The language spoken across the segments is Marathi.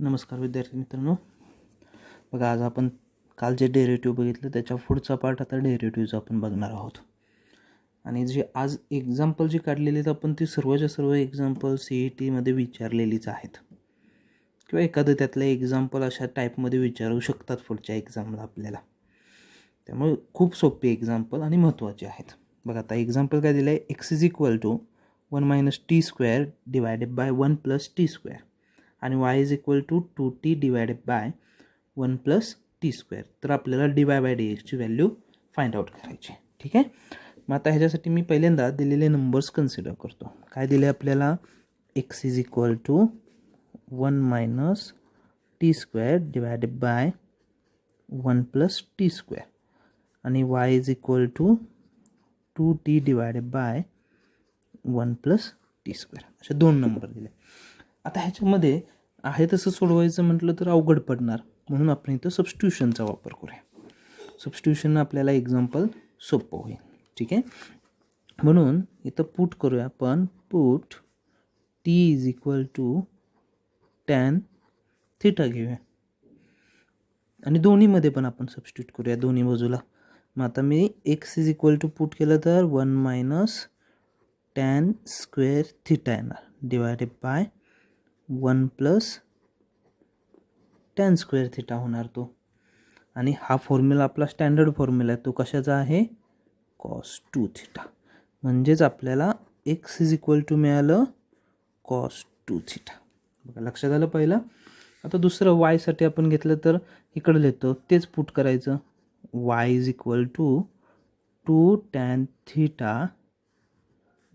नमस्कार विद्यार्थी मित्रांनो, बघा आज आपण काल जे डेरिव्हेटिव्ह बघितलं त्याच्या पुढचा पार्ट आता डेरिव्हेटिव्हचा आपण बघणार आहोत. आणि जे आज एक्झाम्पल जी काढलेली आहेत आपण ती सर्वच्या सर्व एक्झाम्पल CETमध्ये विचारलेलीच आहेत किंवा एखादं त्यातलं एक्झाम्पल अशा टाईपमध्ये विचारू शकतात पुढच्या एक्झामला आपल्याला. त्यामुळे खूप सोपी एक्झाम्पल आणि महत्त्वाचे आहेत. बघा आता एक्झाम्पल काय दिलं आहे, x = 1 - t² divided by 1 + t² आणि y = 2t divided by 1 + t². तर आपल्याला dy/dx ची व्हॅल्यू फाइंड आउट करायची. ठीक आहे. मग आता ह्याच्यासाठी मी पहिल्यांदा दिलेले नंबर्स कन्सिडर करतो. काय दिले आपल्याला, x = 1 - t² divided by 1 + t² आणि y = 2t divided by 1 + t². असे दोन नंबर दिले. आता ह्याच्यामध्ये आहे तसं सोडवायचं म्हटलं तर अवघड पडणार, म्हणून आपण इथं सबस्टिट्यूशनचा वापर करूया. सबस्टिट्यूशन आपल्याला एक्झाम्पल सोपं होईल. ठीक आहे. म्हणून इथं पुट करूया आपण, पुट t = tan θ घेऊया आणि दोन्हीमध्ये पण आपण सबस्टिट्यूट करूया दोन्ही बाजूला. मग आता मी x = पुट केलं तर 1 - tan² θ येणार डिवायडेड बाय 1 + tan² θ होणार तो. आणि हा फॉर्म्युला आपला स्टँडर्ड फॉर्म्युला आहे, तो कशाचा आहे, cos 2θ. म्हणजेच आपल्याला x = मिळालं cos 2θ. बघा लक्षात आलं पहिलं. आता दुसरं y साठी आपण घेतलं तर इकडे लिहितो, तेच पुट करायचं. y = 2 tan θ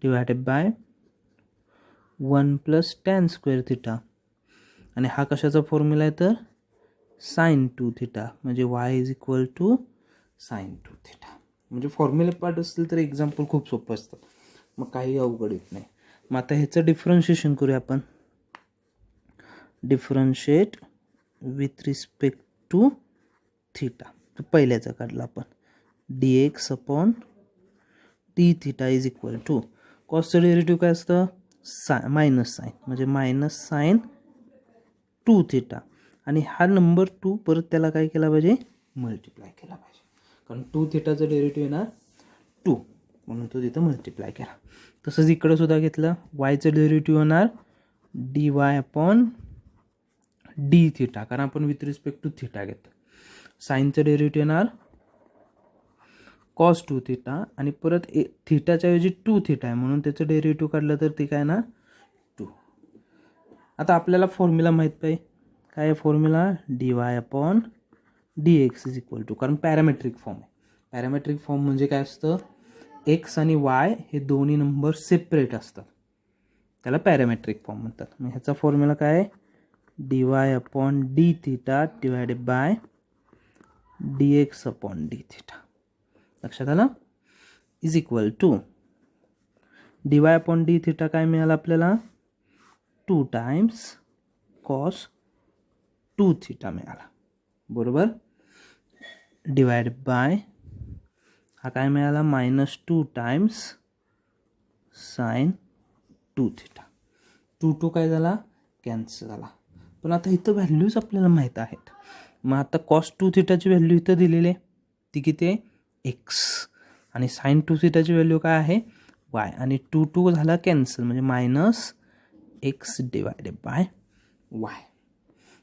divided by 1 + tan² θ आणि हा कशाचा फॉर्म्युला आहे तर sin 2θ, म्हणजे y = sin 2θ. म्हणजे फॉर्म्युला पार्ट असेल तर एक्झाम्पल खूप सोपं असतं, मग काही अवघड येत नाही. मग आता ह्याचं डिफरन्शिएशन करूया आपण. Differentiate with respect to theta. तो पहिल्याचा काढला आपण, dx/dθ = कॉसचं डेरिव्हेटिव्ह काय असतं, मायनस साईन, म्हणजे -sin 2θ. आणि हा नंबर 2 परत त्याला काय केला पाहिजे, मल्टिप्लाय केला पाहिजे, कारण 2θचं डेरिव्हेटिव्ह येणार 2, म्हणून तो तिथं मल्टिप्लाय केला. तसंच इकडं सुद्धा घेतलं, yचं डेरिव्हेटिव्ह होणार dy/dθ, कारण आपण विथ रिस्पेक्ट टू θ घेतो. साईनचं डेरिव्हेटिव्ह येणार cos 2θ आणि परत थीटाच्या ऐवजी 2θ आहे म्हणून त्याचं डेरिव्हेटिव्ह काढलं तर ते काय ना 2. आता आपल्याला फॉर्म्युला माहीत पाहिजे, काय फॉर्म्युला, dy/dx = कारण पॅरामेट्रिक फॉर्म आहे. पॅरामेट्रिक फॉर्म म्हणजे काय असतं, x आणि y हे दोन्ही नंबर सेपरेट असतात, त्याला पॅरामेट्रिक फॉर्म म्हणतात. मग ह्याचा फॉर्म्युला काय आहे, dy/dθ डिवायडेड बाय dx/dθ. लक्षात आलं. = dy/dθ काय मिळालं आपल्याला, 2 times cos 2θ मिळाला, बरोबर. डिवायड बाय हा काय मिळाला, -2 times sin 2θ. 2 काय झाला, कॅन्सल झाला. पण आता इथं व्हॅल्यूज आपल्याला माहीत आहेत. मग आता cos 2θची व्हॅल्यू इथं दिलेली आहे, ती किती आहे, x, आणि sin 2θची व्हॅल्यू काय आहे, y, आणि 2 झाला कॅन्सल, म्हणजे -x डिवायडेड बाय y.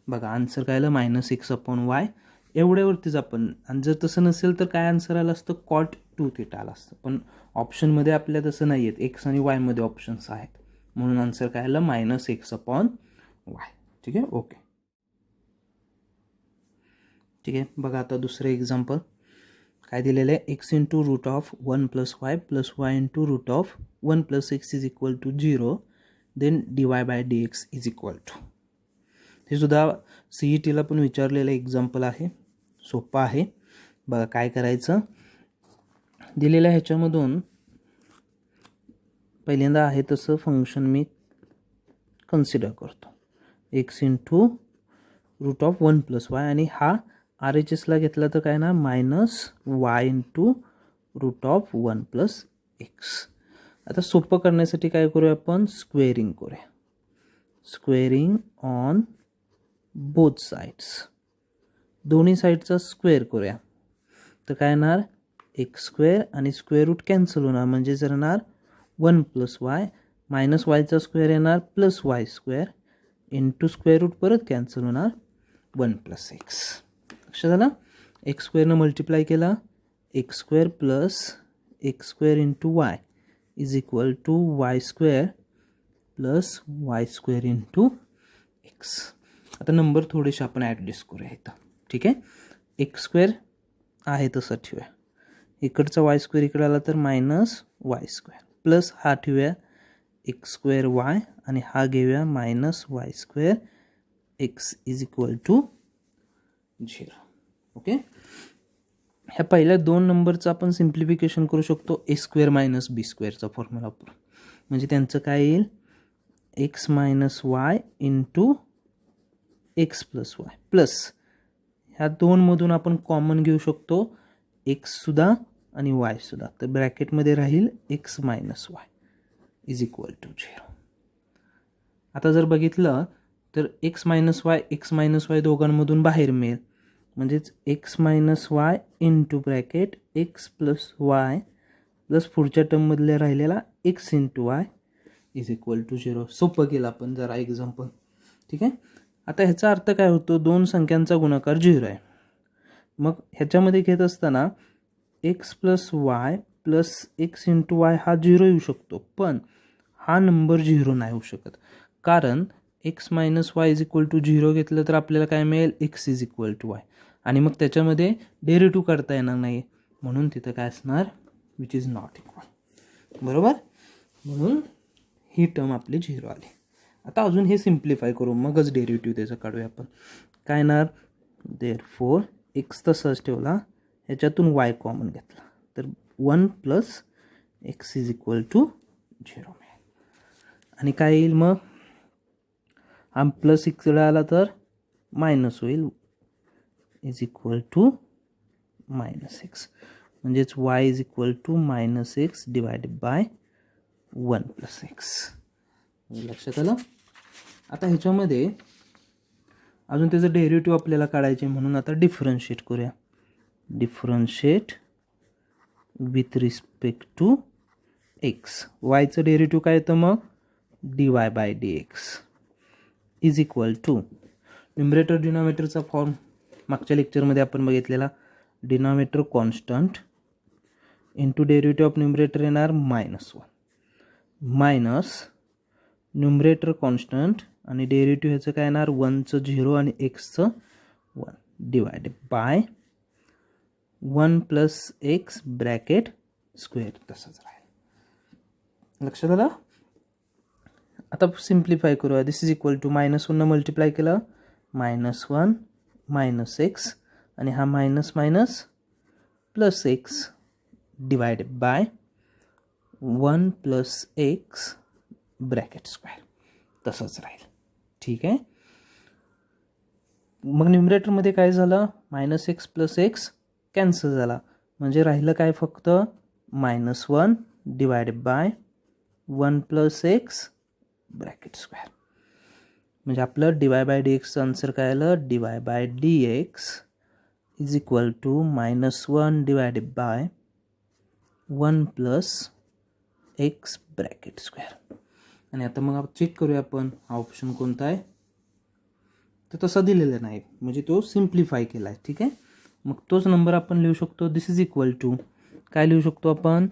बघा आन्सर काय आलं, -x/y. एवढ्यावरतीच आपण, आणि जर तसं नसेल तर काय आन्सर आलं असतं, cot 2θ आलं असतं. पण ऑप्शनमध्ये आपल्या तसं नाही आहेत, x आणि y मध्ये ऑप्शन्स आहेत, म्हणून आन्सर काय आलं, -x/y. ठीक आहे, ओके. ठीक आहे. बघा आता दुसरं एक्झाम्पल काय दिलेलं आहे, x × √1 + y + y × √1 + x = 0, then dy/dx = हे सुद्धा CETला पण विचारलेलं एक्झाम्पल आहे, सोपं आहे. बघा काय करायचं, दिलेल्या ह्याच्यामधून पहिल्यांदा आहे तसं फंक्शन मी कन्सिडर करतो, x × √1 + y, आणि हा RHSला घेतला तर काय ना, -y × √1 + x. आता सोपं करण्यासाठी काय करूया आपण, स्क्वेअरिंग करूया. स्क्वेअरिंग ऑन बोथ साईड्स, दोन्ही साईडचा स्क्वेअर करूया. तर काय येणार, एक्स स्क्वेअर आणि स्क्वेअर रूट कॅन्सल होणार, म्हणजे जर येणार 1 + y मायनस वायचा स्क्वेअर येणार plus y square into square root परत कॅन्सल होणार 1 + x. लक्षात झालं. एक्स स्क्वेअरनं मल्टिप्लाय केला, x square plus x square into y is equal to y square plus y square into x. आता नंबर थोडेसे आपण ॲडजस्ट करूया इथं. ठीक आहे, एक्स स्क्वेअर आहे तसं ठेवूया, इकडचा वाय स्क्वेअर इकडे आला तर मायनस वाय स्क्वेअर प्लस हा ठेवूया एक्स स्क्वेअर वाय आणि हा घेऊया minus y square x is equal to 0. Okay, ह्या पहिल्या 2 नंबरचं आपण सिम्प्लिफिकेशन करू शकतो ए स्क्वेअर मायनस बी स्क्वेअरचा फॉर्म्युला वापरून. म्हणजे त्यांचं काय येईल, x minus y into x plus y plus ह्या 2मधून आपण कॉमन घेऊ शकतो एक्ससुद्धा आणि वायसुद्धा. तर ब्रॅकेटमध्ये राहील x minus y is equal to 0. आता जर बघितलं तर एक्स मायनस वाय दोघांमधून बाहेर मिळेल, म्हणजेच x minus y into bracket x plus y plus पुढच्या टर्ममधल्या राहिलेला x into y is equal to 0. सोपं केलं आपण जरा एक्झाम्पल. ठीक आहे, आता ह्याचा अर्थ काय होतो, 2 संख्यांचा गुणाकार 0 आहे. मग ह्याच्यामध्ये घेत असताना x plus y plus x into Y हा 0 येऊ शकतो, पण हा नंबर 0 नाही होऊ शकत, कारण x minus y is equal to 0 घेतलं तर आपल्याला काय मिळेल, x is equal to y, आणि मग त्याच्यामध्ये डेरिव्हेटिव्ह करता येणार नाही, म्हणून तिथं काय असणार, विच इज नॉट इक्वल. बरोबर, म्हणून ही टर्म आपली 0 आली. आता अजून हे सिम्प्लिफाय करू, मगच डेरिव्हेटिव्ह त्याचं काढूया आपण. काय येणार, देअरफॉर एक्स तसाच ठेवला, ह्याच्यातून वाय कॉमन घेतला, तर 1 + एक्स इज इक्वल टू 0 मिळेल. आणि काय येईल मग, हा प्लस इकडे आला तर मायनस होईल इज इक्वल टू -x, म्हणजेच y is equal to -x divided by 1 + x. लक्षात आलं. आता ह्याच्यामध्ये अजून त्याचं डेरिव्हेटिव्ह आपल्याला काढायचे, म्हणून आता डिफरन्शिएट करूया. Differentiate with respect to x. वायचं डेरिव्हेटिव्ह काय येतं मग, dy/dx is equal to numerator डिनॉमिनेटरचा फॉर्म मागच्या लेक्चरमध्ये आपण बघितलेला, denominator constant into derivative of numerator येणार -1 मायनस न्युमरेटर कॉन्स्टंट आणि डेरिव्हेटिव्ह ह्याचं काय येणार, 1चं 0 आणि एक्सचं 1 divided by 1 + x bracket square तसंच राहील. लक्षात आलं. आता सिम्प्लिफाय करूया. This is equal to -1 multiply केलं -1 -x आणि हा minus minus plus x divided by 1 + x bracket square तसंच राहील. ठीक आहे, मग न्युमरेटरमध्ये काय झालं, -x + x कॅन्सल झाला, म्हणजे राहिलं काय फक्त -1 divided by 1 + x bracket square. म्हणजे आपलं dy/dx आन्सर काय आलं, dy/dx is equal to -1 divided by 1 + x bracket square. आणि आता मग चेक करूया आपण हा ऑप्शन कोणता आहे, तर तसा दिलेला नाही, म्हणजे तो सिम्प्लिफाय केला आहे. ठीक आहे, मग तोच नंबर आपण लिहू शकतो. दिस इज इक्वल टू काय लिहू शकतो आपण,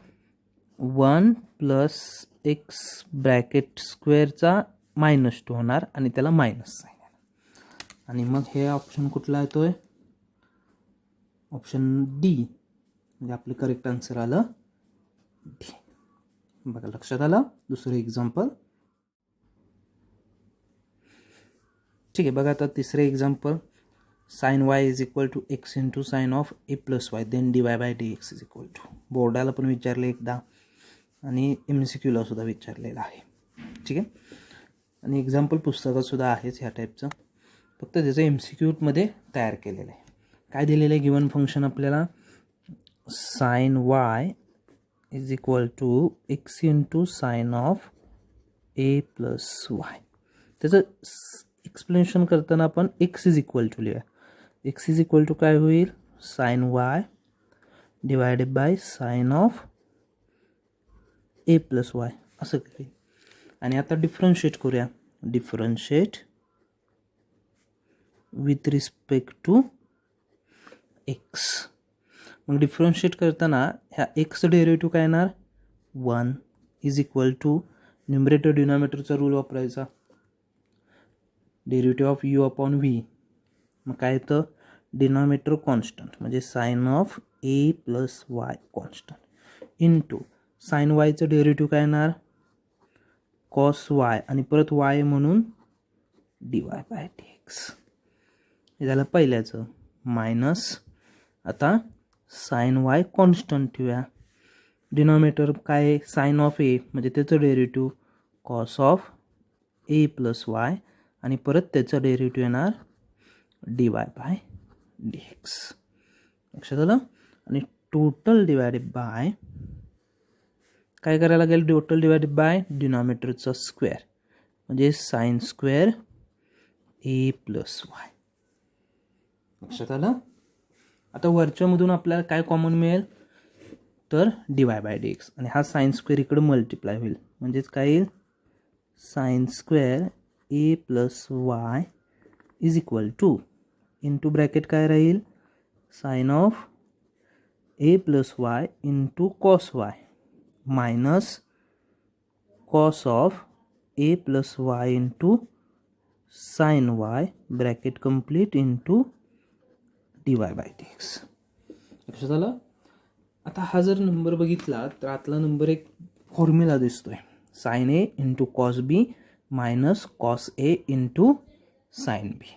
1 + x ब्रॅकेट स्क्वेअरचा -2 होणार आणि त्याला मायनस साइन. आणि मग हे ऑप्शन कुठला येतोय, ऑप्शन डी, म्हणजे आपलं करेक्ट आन्सर आलं डी. बघा लक्षात आलं. दुसरं एक्झाम्पल. ठीक आहे, बघा आता तिसरे example. sin y is equal to x into sine of a + y then dy/dx is equal to. बोर्डाला पण विचारले एकदा आणि MCQला सुद्धा विचारलेलं आहे. ठीक आहे, आणि एक्झाम्पल पुस्तकात सुद्धा आहेच ह्या टाईपचं, फक्त त्याचं MCQमध्ये तयार केलेलं आहे. काय दिलेलं आहे, गिवन फंक्शन आपल्याला sin y is equal to x into sine of a + y. त्याचं एक्सप्लेनेशन करताना आपण एक्स इज इक्वल टू लिहूया. एक्स इज इक्वल टू काय होईल, sine y divided by sine of a plus y असं काही. आणि आता डिफरन्शिएट करूया. Differentiate with respect to x. मग डिफरन्शिएट करताना ह्या एक्सचं डेरिव्हेटिव्ह काय येणार, 1 इज इक्वल टू न्युमरेटर डिनॉमिनेटरचा रूल वापरायचा, derivative of u upon v. मग काय येतं, डिनॉमिनेटर कॉन्स्टंट म्हणजे sine of a plus y constant into sine वायचं डेरिव्हेटिव्ह काय येणार, कॉस वाय आणि परत वाय म्हणून dy बाय dx. हे झालं पहिल्याचं. मायनस आता साइन वाय कॉन्स्टंट ठेवूया. डिनॉमिनेटर काय, साइन ऑफ ए म्हणजे त्याचं derivative cos of a plus Y आणि परत त्याचं डेरिव्हेटिव्ह येणार dy बाय dx. लक्षात आलं. आणि टोटल डिवायडेड बाय काय करायला लागेल, टोटल डिवायडेड बाय डिनॉमिनेटरचा स्क्वेअर म्हणजे sign square a plus Y. लक्षात आलं. आता वरच्यामधून आपल्याला काय कॉमन मिळेल, तर dy बाय dx आणि हा साइन स्क्वेअर इकडे मल्टिप्लाय होईल म्हणजेच काय येईल, sine square a plus y is equal to into bracket काय राहील, sine of a plus y into cos y minus cos of a plus y into sine y bracket complete into dy bye dx. लक्षात आलं. आता हा जर नंबर बघितला तर आतला नंबर एक फॉर्म्युला दिसतोय, sine a into cos b minus cos a into sine b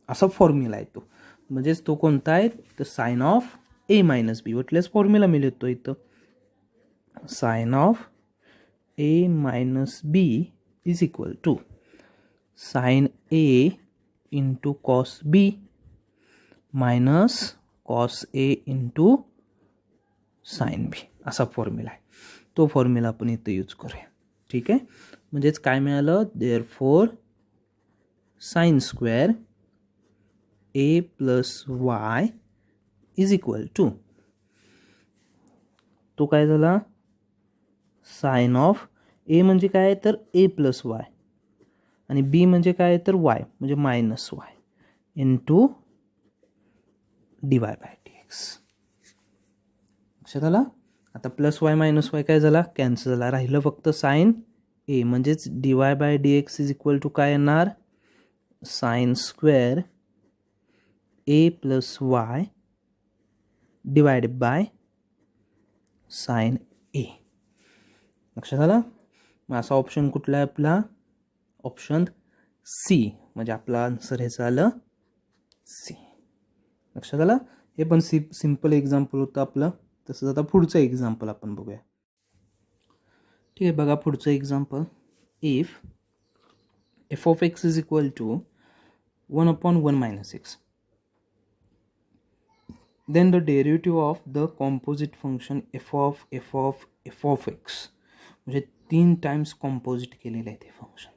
असा फॉर्म्युला आहे तो. म्हणजेच तो कोणता आहे, तर sine of a minus b वाटल्यास फॉर्म्युला मी लिहितो इथं, sine of a minus b is equal to sine a into cos b minus cos a into sine b असा फॉर्म्युला आहे. तो फॉर्म्युला आपण इथं यूज करूया. ठीक आहे. म्हणजेच काय मिळालं, therefore sine square a plus y is equal to, तो काय झाला, साइन ऑफ ए म्हणजे काय तर ए प्लस वाय आणि बी म्हणजे काय तर वाय म्हणजे minus y into dy bye dx. लक्षात आला. आता प्लस वाय मायनस वाय काय झाला, कॅन्सल झाला, राहिलं फक्त साइन ए म्हणजेच dy bye dx is equal to काय येणार, sine square a plus y divided by sine a. लक्षात आला. मग असा ऑप्शन कुठला आहे आपला, ऑप्शन सी म्हणजे आपला आन्सर हे झालं सी. लक्षात आलं. हे पण सिंपल एक्झाम्पल होतं आपलं. तसंच आता पुढचं एक्झाम्पल आपण बघूया. ठीक आहे, बघा पुढचं example. If f of x is equal to 1/1 minus x then the derivative of the composite function f of x म्हणजे 3 टाइम्स कॉम्पोजिट केलेलं आहे ते फंक्शन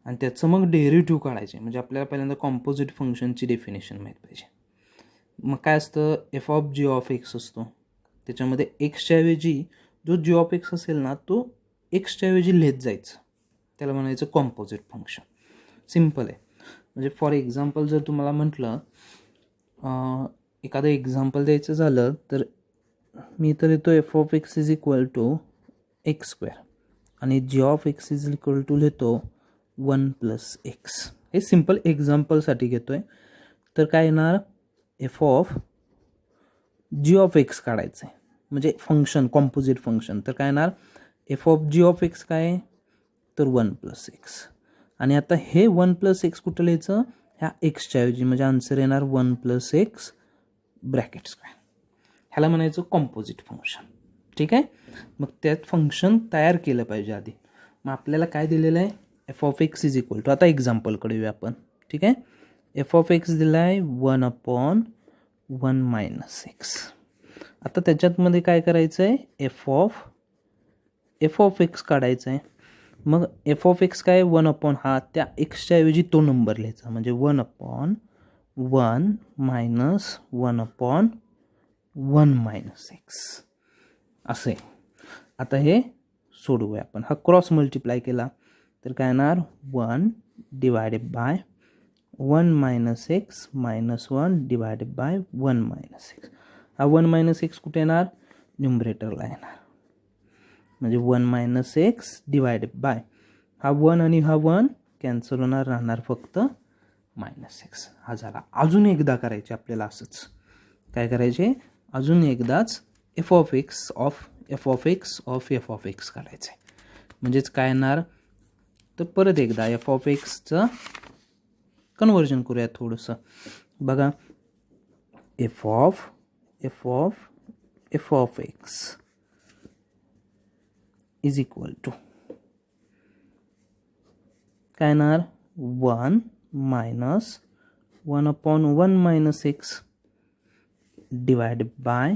आणि त्याचं मग डेरिव्हेटिव्ह काढायचे. म्हणजे आपल्याला पहिल्यांदा कॉम्पोजिट फंक्शनची डेफिनेशन माहीत पाहिजे. मग काय असतं, f of g of x असतो, त्याच्यामध्ये एक्सच्या ऐवजी जो जी ऑफ एक्स असेल ना तो एक्सच्या ऐवजी लिहित जायचं, त्याला म्हणायचं कॉम्पोजिट फंक्शन. सिम्पल आहे. म्हणजे फॉर एक्झाम्पल जर तुम्हाला म्हटलं एखादं एक्झाम्पल द्यायचं झालं तर मी इथं लिहितो f of x is equal to x square आणि g of x is equal to लिहितो 1 प्लस एक्स. हे सिम्पल एक्झाम्पलसाठी घेतो आहे. तर काय येणार, f of g of x काढायचं आहे म्हणजे फंक्शन कॉम्पोजिट फंक्शन. तर काय येणार, f of g of x काय आहे तर 1 प्लस एक्स आणि आता हे 1 प्लस एक्स कुठं लिहायचं, ह्या एक्सच्या ऐवजी म्हणजे आन्सर येणार 1 प्लस एक्स ब्रॅकेट स्क्वेअर. ह्याला म्हणायचं कॉम्पोजिट फंक्शन. ठीक आहे. मग त्यात फंक्शन तयार केलं पाहिजे आधी. मग आपल्याला काय दिलेलं आहे, f of x is equal to, आता एक्झाम्पलकडे येऊया आपण. ठीक आहे. एफ ऑफ एक्स दिला आहे 1/1 मायनस एक्स. आता त्याच्यातमध्ये काय करायचं आहे, एफ ऑफ एक्स काढायचं आहे. मग एफ ऑफ एक्स काय 1 अपॉन हा त्या एक्सच्या ऐवजी तो नंबर लिहायचा म्हणजे 1 upon 1 minus 1 upon 1 minus x असे. आता हे सोडवूया आपण. हा क्रॉस मल्टिप्लाय केला तर काय येणार 1 divided by 1 minus x minus 1 divided by 1 minus x. हा 1 मायनस एक्स कुठे येणार न्यूमरेटरला येणार म्हणजे 1 मायनस एक्स डिवायडेड बाय हा 1 आणि हा 1 कॅन्सल होणार राहणार फक्त मायनस एक्स. हा झाला. अजून एकदा करायचे आपल्याला असंच. काय करायचे अजून एकदाच F of x of f of x of f of x काढायचे म्हणजेच काय येणार तर परत एकदा एफ ऑफ एक्सचं कन्वर्जन करूया थोडंसं. बघा f of f of f of x is equal to काय येणार 1 minus 1 upon 1 minus x divided by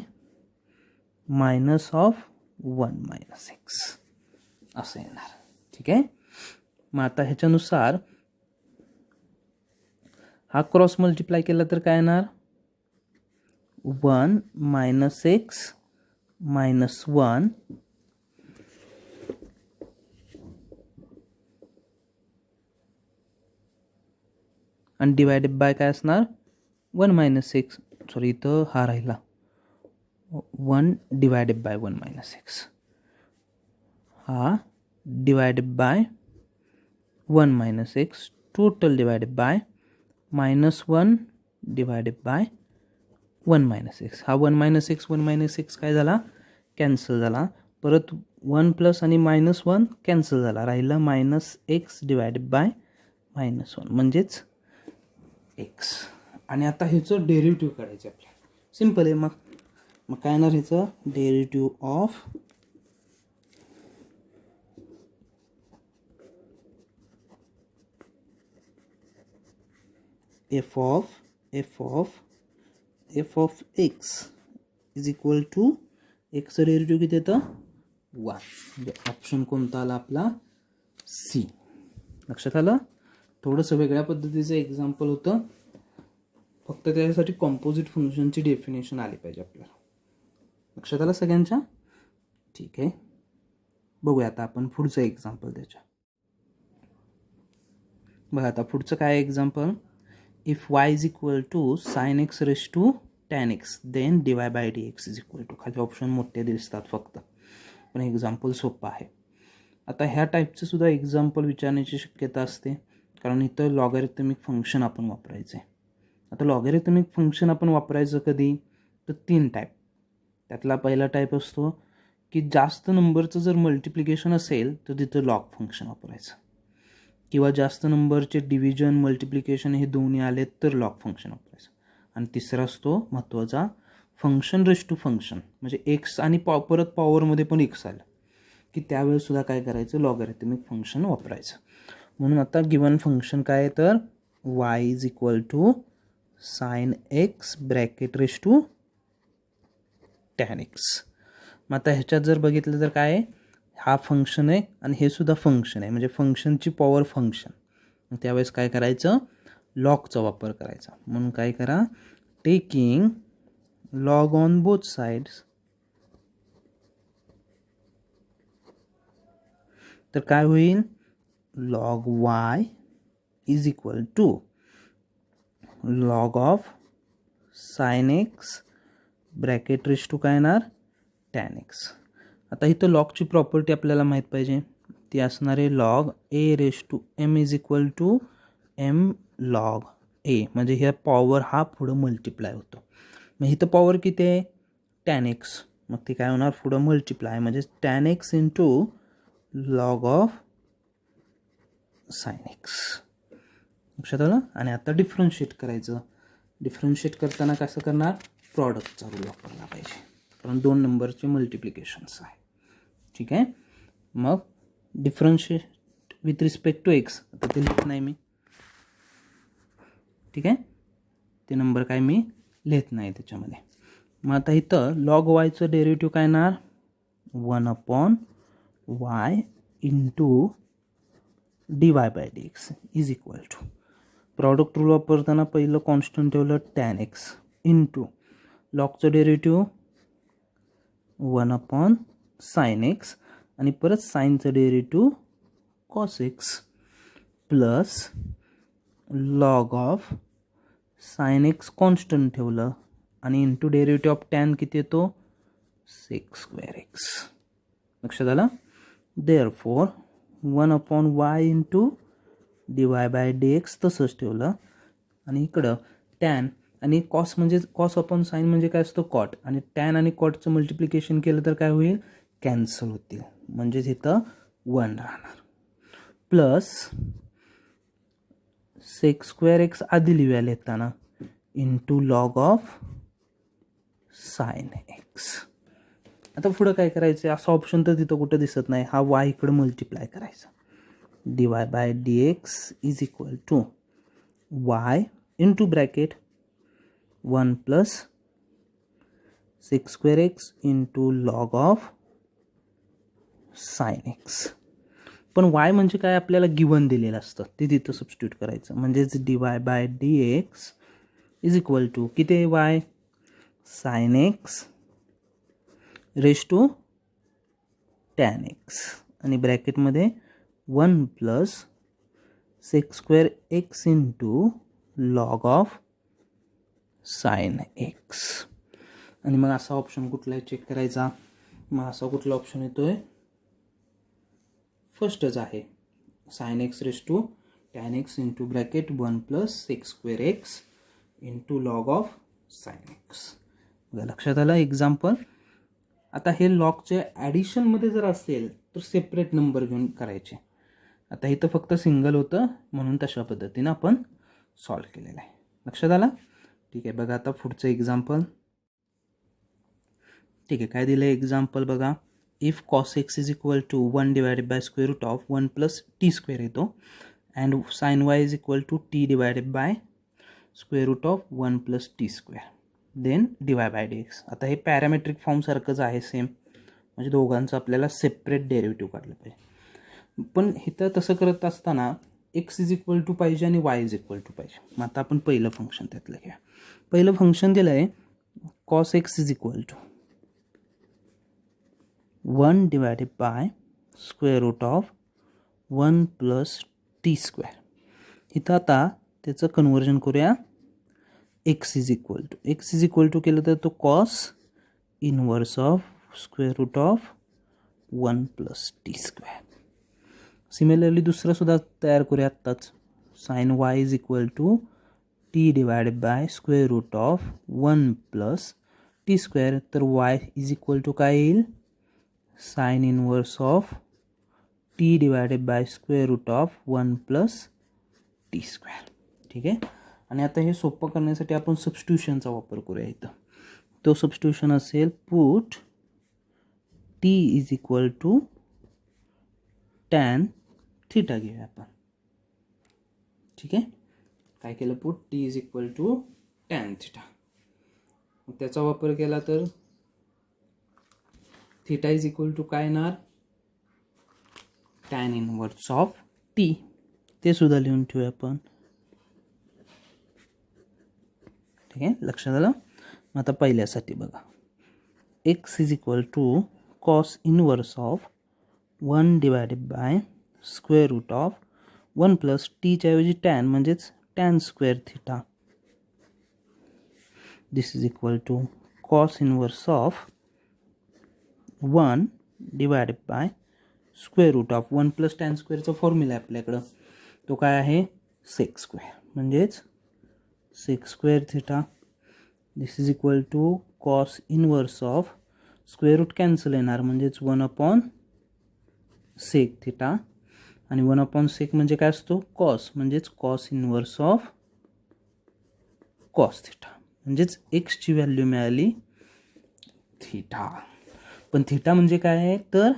minus of 1 minus x असं येणार. ठीक आहे. मग आता ह्याच्यानुसार हा क्रॉस मल्टिप्लाय केला तर काय येणार 1 मायनस एक्स मायनस 1 आणि डिवायडेड बाय काय असणार 1 मायनस एक्स सॉरी इथं हा राहिला 1 डिवायडेड बाय 1 मायनस एक्स हा divided by 1 minus x total divided by minus 1 divided by 1 minus x. हा 1 मायनस एक्स काय झाला कॅन्सल झाला. परत 1 प्लस आणि मायनस 1 कॅन्सल झाला राहिला minus x divided by minus 1 म्हणजेच एक्स. आणि आता ह्याचं डेरिव्हेटिव्ह काढायचं आपल्याला. सिम्पल आहे. मग काय येणार ह्याचं derivative of f of x is equal to एक्सचं डेरिव्हेटिव्ह किती येतं 1 म्हणजे ऑप्शन कोणता आला आपला सी. लक्षात आलं. थोडंसं वेगळ्या पद्धतीचं एक्झाम्पल होतं फक्त त्याच्यासाठी कॉम्पोजिट फंक्शनची डेफिनेशन आली पाहिजे आपल्याला. लक्षात आलं सगळ्यांच्या. ठीक आहे. बघूया आता आपण पुढचं एक्झाम्पल त्याच्या. बघा आता पुढचं काय example if y is equal to sine x raise to tan x then dy by d x is equal to. खाली ऑप्शन मोठे दिसतात फक्त पण एक्झाम्पल सोपं आहे. आता ह्या टाईपचं सुद्धा एक्झाम्पल विचारण्याची शक्यता असते कारण इथं लॉगॅरिथमिक फंक्शन आपण वापरायचं आहे. आता लॉगॅरिथमिक फंक्शन आपण वापरायचं कधी तर 3 टाईप. त्यातला पहिला टाईप असतो की जास्त नंबरचं जर मल्टिप्लिकेशन असेल तर तिथं लॉग फंक्शन वापरायचं किंवा जास्त नंबरचे डिव्हिजन मल्टिप्लिकेशन हे दोन्ही आले तर लॉग फंक्शन वापरायचं. आणि तिसरा असतो महत्त्वाचा फंक्शन रेस टू फंक्शन म्हणजे एक्स आणि परत पॉवरमध्ये पण एक्स आलं की त्यावेळेस सुद्धा काय करायचं लॉगॅरिथमिक फंक्शन वापरायचं. म्हणून आता गिवन फंक्शन काय आहे तर y is equal to sine x bracket raise to tan x. मग आता ह्याच्यात जर बघितलं तर काय आहे हा फंक्शन आहे आणि हे सुद्धा फंक्शन आहे म्हणजे फंक्शनची पॉवर फंक्शन. मग त्यावेळेस काय करायचं लॉगचा वापर करायचा. म्हणून काय करा taking log on both sides तर काय होईल log y is equal to log of sine x bracket raise to काय येणार टॅन एक्स. आता इथं लॉगची प्रॉपर्टी आपल्याला माहीत पाहिजे ती असणार आहे log a raise to m is equal to m log a म्हणजे ह्या पॉवर हा पुढं मल्टिप्लाय होतो. मग इथं पॉवर किती आहे टॅन एक्स मग ती काय होणार पुढं मल्टिप्लाय म्हणजे tan x into log of sine x. लक्षात आलं. आणि आता डिफरन्शिएट करायचं. डिफरन्शिएट करताना कसं करणार प्रॉडक्टचा रूल वापरला पाहिजे कारण 2 नंबरचे मल्टिप्लिकेशन्स आहे. ठीक आहे. मग differentiate with respect to x आता ते लिहित नाही मी. ठीक आहे. ते नंबर काय मी लिहित नाही त्याच्यामध्ये. मग आता इथं लॉग वायचं डेरिव्हेटिव्ह काय येणार 1 upon y into dy bye dx is equal to product rule वापरताना पहिलं कॉन्स्टंट ठेवलं tan x इंटू लॉगचं डेरिव्हेटिव्ह 1 sin x आणि परत साईनचं derivative cos x plus log of sin x constant ठेवलं आणि इंटू डेरिव्हेटिव्ह ऑफ tan किती येतो sec square x. लक्षात आलं. Therefore 1/y into dy bye dx तसंच ठेवलं आणि इकडं tan आणि कॉस म्हणजे कॉस अपॉन साईन म्हणजे काय असतं कॉट आणि टॅन आणि कॉटचं मल्टिप्लिकेशन केलं तर काय होईल कॅन्सल होतील म्हणजेच इथं 1 राहणार प्लस सेक स्क्वेअर एक्स आधी लिहायला येताना into log of sine x. आता पुढं काय करायचं असं ऑप्शन तर तिथं कुठं दिसत नाही हा वाय इकडं मल्टिप्लाय करायचा dy bye dx is equal to y into bracket 1 plus sec square x into log of sine x. पण y म्हणजे काय आपल्याला गिवन दिलेलं असतं ते तिथं सबस्टिट्यूट करायचं म्हणजेच dy bye dx is equal to किती आहे y sine x raise to tan x आणि ब्रॅकेटमध्ये 1 plus sec square x into log of sine x. आणि मग असा ऑप्शन कुठला चेक करायचा मग असा कुठला ऑप्शन येतोय फर्स्टच आहे sine x raise to tan x into bracket 1 plus sec square x into log of sine x. लक्षात आलं एक्झाम्पल. आता हे लॉगचे ॲडिशनमध्ये जर असेल तर सेपरेट नंबर घेऊन करायचे. आता इथं फक्त सिंगल होतं म्हणून तशा पद्धतीनं आपण सॉल्व केलेलं आहे. लक्षात आलं. ठीक आहे बघा आता पुढचं एक्झाम्पल. ठीक आहे काय दिलं आहे एक्झाम्पल बघा if cos x is equal to 1 divided by square root of 1 plus t square येतो and sine y is equal to t divided by square root of 1 plus t square then dy bye dx. आता हे पॅरामेट्रिक फॉर्मसारखंच आहे सेम म्हणजे दोघांचं आपल्याला सेपरेट डेरिव्हेटिव्ह काढलं पाहिजे. पण इथं तसं करत असताना एक्स इज इक्वल टू पाहिजे आणि वाय इज इक्वल टू पाहिजे. मग आता आपण पहिलं फंक्शन त्यातलं घ्या. पहिलं फंक्शन दिलं आहे cos x is equal to 1 divided by square root of 1 plus t square. इथं आता त्याचं कन्व्हर्जन करूया एक्स इज इक्वल टू केलं तर तो cos inverse of square root of 1 plus t square. Similarly दुसरं सुद्धा तयार करूया आत्ताच sine y is equal to t divided by square root of 1 plus t square. तर वाय इज इक्वल टू काय येईल sine inverse of t divided by square root of 1 plus t square. ठीक आहे. आणि आता हे सोपं करण्यासाठी आपण सबस्टिट्यूशनचा वापर करूया. इथं तो सबस्टिट्यूशन असेल put t is equal to tan theta घेऊया आपण. ठीक आहे काय केलं put t is equal to tan theta. त्याचा वापर केला तर थिटा इज इक्वल टू काय येणार टॅन इनवर्स ऑफ टी. ते सुद्धा लिहून ठेवूया आपण. ठीक आहे लक्षात आलं. मग आता पहिल्यासाठी बघा x is equal to cos inverse of 1 divided by square root of 1 plus टीच्या ऐवजी टॅन म्हणजेच tan square theta. This is equal to cos inverse of 1 divided by square root of 1 plus tan स्क्वेअरचा फॉर्म्युला आहे आपल्याकडं तो काय आहे सेक स्क्वेअर म्हणजेच sec square theta. This is equal to cos inverse of square root cancel येणार म्हणजेच 1 अपॉन सेक थिटा आणि 1 अपॉन सेक म्हणजे काय असतो कॉस म्हणजेच cos inverse of cos theta म्हणजेच एक्सची व्हॅल्यू मिळाली थिटा. पण थिटा म्हणजे काय आहे तर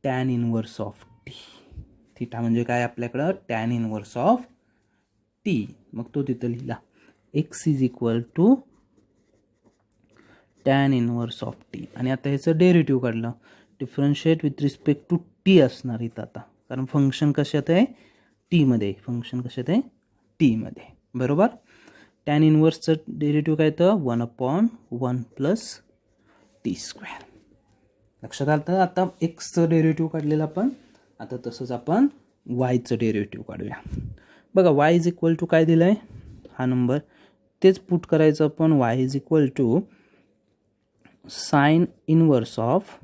tan inverse of t. Theta म्हणजे काय आपल्याकडं टॅन इनवर्स ऑफ टी. मग तो तिथं लिहिला x is equal to tan inverse of t. आणि आता ह्याचं डेरिव्हेटिव्ह काढलं differentiate with respect to t असणार इथं. आता कारण फंक्शन कशात आहे, टीमध्ये. फंक्शन कशात आहे, टीमध्ये. बरोबर. टॅन इनवर्सचं डेरिव्हेटिव्ह काय तर 1/1 प्लस टी स्क्वेअर. लक्षात आलं. आता एक्सचं डेरिव्हेटिव्ह काढलेलं आपण. आता तसंच आपण वायचं डेरिव्हेटिव्ह काढूया. बघा वाय इज इक्वल टू काय दिलं आहे, हा नंबर तेच पुट करायचं आपण. Y is equal to sine inverse of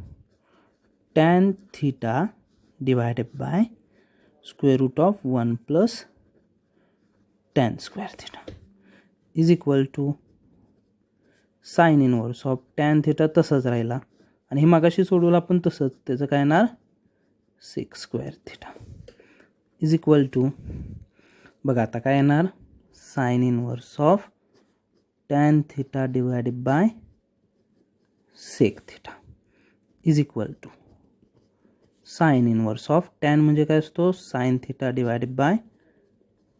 tan theta divided by square root of 1 plus tan square theta is equal to sine inverse of tan theta तसंच राहिला आणि हे मागाशी सोडवलं आपण तसंच, त्याचं काय येणार sec square theta is equal to, बघा आता काय येणार, sine inverse of tan theta divided by sec theta is equal to sine inverse of tan म्हणजे काय असतो, sine theta divided by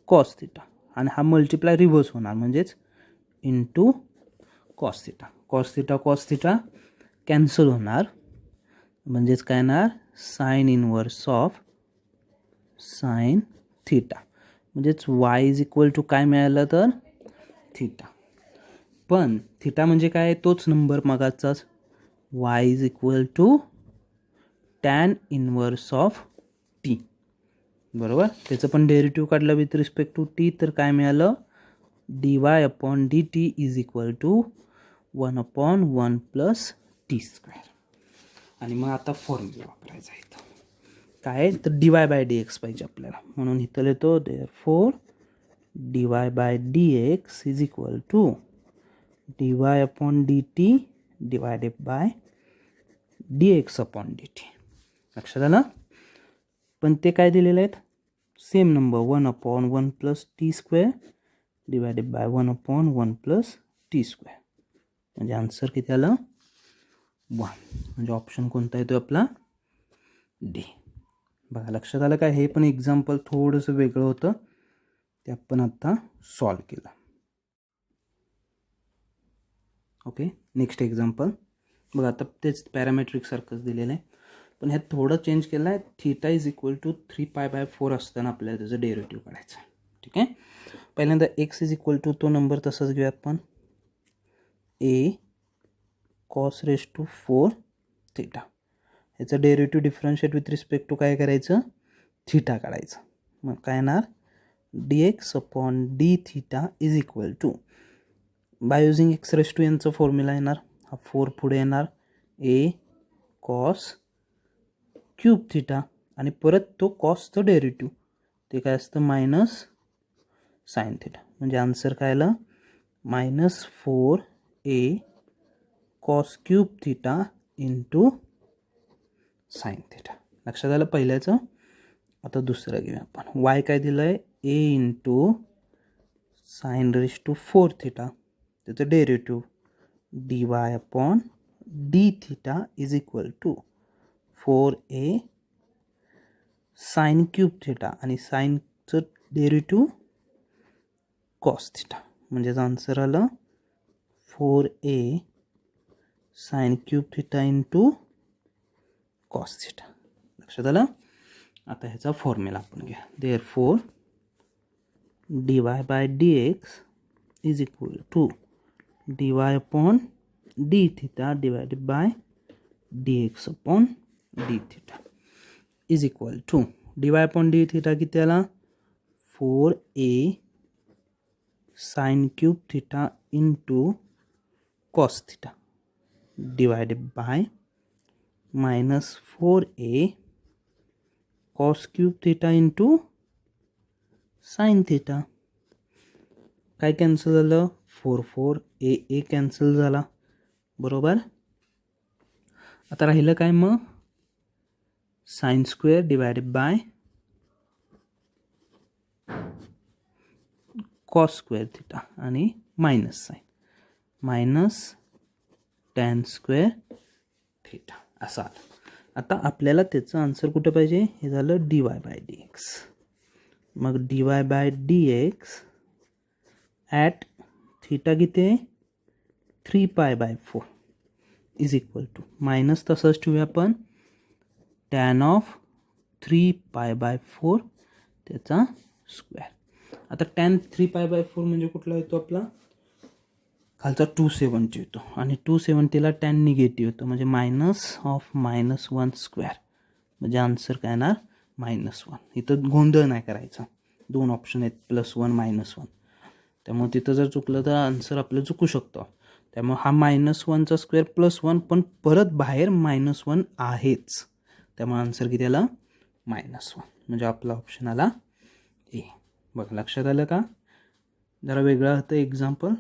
cos theta आणि हा मल्टिप्लाय रिव्हर्स होणार म्हणजेच into cos theta. Cos theta cancel होणार म्हणजेच काय येणार sine inverse of sine theta म्हणजेच वाय इज इक्वल टू काय मिळालं तर थीटा. पण थीटा म्हणजे काय, तोच नंबर मगाचाच, y is equal to tan inverse of t. बरोबर. त्याचं पण डेरिव्हेटिव्ह काढलं विथ रिस्पेक्ट टू टी, तर काय मिळालं dy/dt is equal to 1/1 plus t square. आणि मग आता फॉर्म्युला वापरायचा आहे इथं. काय तर dy/dx पाहिजे आपल्याला, म्हणून इथं लिहितो therefore dy/dx is equal to dy/dt divided by dx/dt. लक्षात आलं. पण ते काय दिलेले आहेत, same number 1/1 plus t square divided by 1/1 plus t square. म्हणजे आन्सर किती आलं 1. म्हणजे ऑप्शन कोणता येतो आपला डी. बघा लक्षात आलं काय, हे पण एक्झाम्पल थोडंसं वेगळं होतं, ते आपण आता सॉल्व केलं. ओके. नेक्स्ट एक्झाम्पल बघा. आता तेच पॅरामेट्रिक सारखंच दिलेलं आहे, पण ह्यात थोडं चेंज केलं आहे. थीटा इज इक्वल टू 3π/4 असताना आपल्याला त्याचं डेरिव्हेटिव्ह काढायचं आहे. ठीक आहे. पहिल्यांदा एक्स इज इक्वल टू तो नंबर तसंच घेऊया आपण, a cos raise to 4 theta. ह्याचं derivative differentiate with respect to काय करायचं, थीटा काढायचं. मग काय येणार dx/d is equal to, by using x raise to यांचं फॉर्म्युला येणार, हा 4 पुढे येणार, ए कॉस क्यूब थीटा आणि परत तो कॉसचं डेरिव्हेटिव्ह ते काय असतं मायनस साइन थीटा. म्हणजे आन्सर काय आलं -4a cos cube theta into sine theta. लक्षात आलं पहिल्याचं. आता दुसरं घेऊया आपण. वाय काय दिलं आहे, a into sine raise to 4 theta, त्याचं derivative dy/d is equal to 4a sine cube theta आणि साइनचं डेरिव्हेटिव्ह कॉस थीटा. म्हणजेच आन्सर आलं 4a sine cube theta into cos theta. लक्षात आलं. आता ह्याचा फॉर्म्युला आपण घ्या. Therefore dy/dx is equal to dy/d divided by dx/d is equal to dy/d किती आला 4a sine cube theta into cos theta divided by -4a cos cube theta into sine theta. काय कॅन्सल झालं 4 कॅन्सल झाला. बरोबर. आता राहिलं काय मग sine square divided by cos square theta आणि minus sine minus tan square theta असं आलं. आता आपल्याला त्याचं आन्सर कुठं पाहिजे, हे झालं dy/dx. मग dy/dx ॲट थीटा किती आहे 3π/4 इज इक्वल टू मायनस तसंच ठेवूया आपण टॅन ऑफ 3π/4 त्याचा स्क्वेअर. आता tan 3π/4 म्हणजे कुठला येतो आपला खालचा 270 येतो आणि 270ला tan निगेटिव्ह येतो म्हणजे -(-1)² म्हणजे आन्सर काय येणार -1. इथं गोंधळ नाही करायचा, 2 ऑप्शन आहेत +1 -1, त्यामुळे तिथं जर चुकलं तर आन्सर आपलं चुकू शकतो. त्यामुळे हा -1चा स्क्वेअर +1 पण परत बाहेर -1 आहेच, त्यामुळे आन्सर किती आला -1 म्हणजे आपला ऑप्शन आला ए. बघा लक्षात आलं का? जरा वेगळं होतं एक्झाम्पल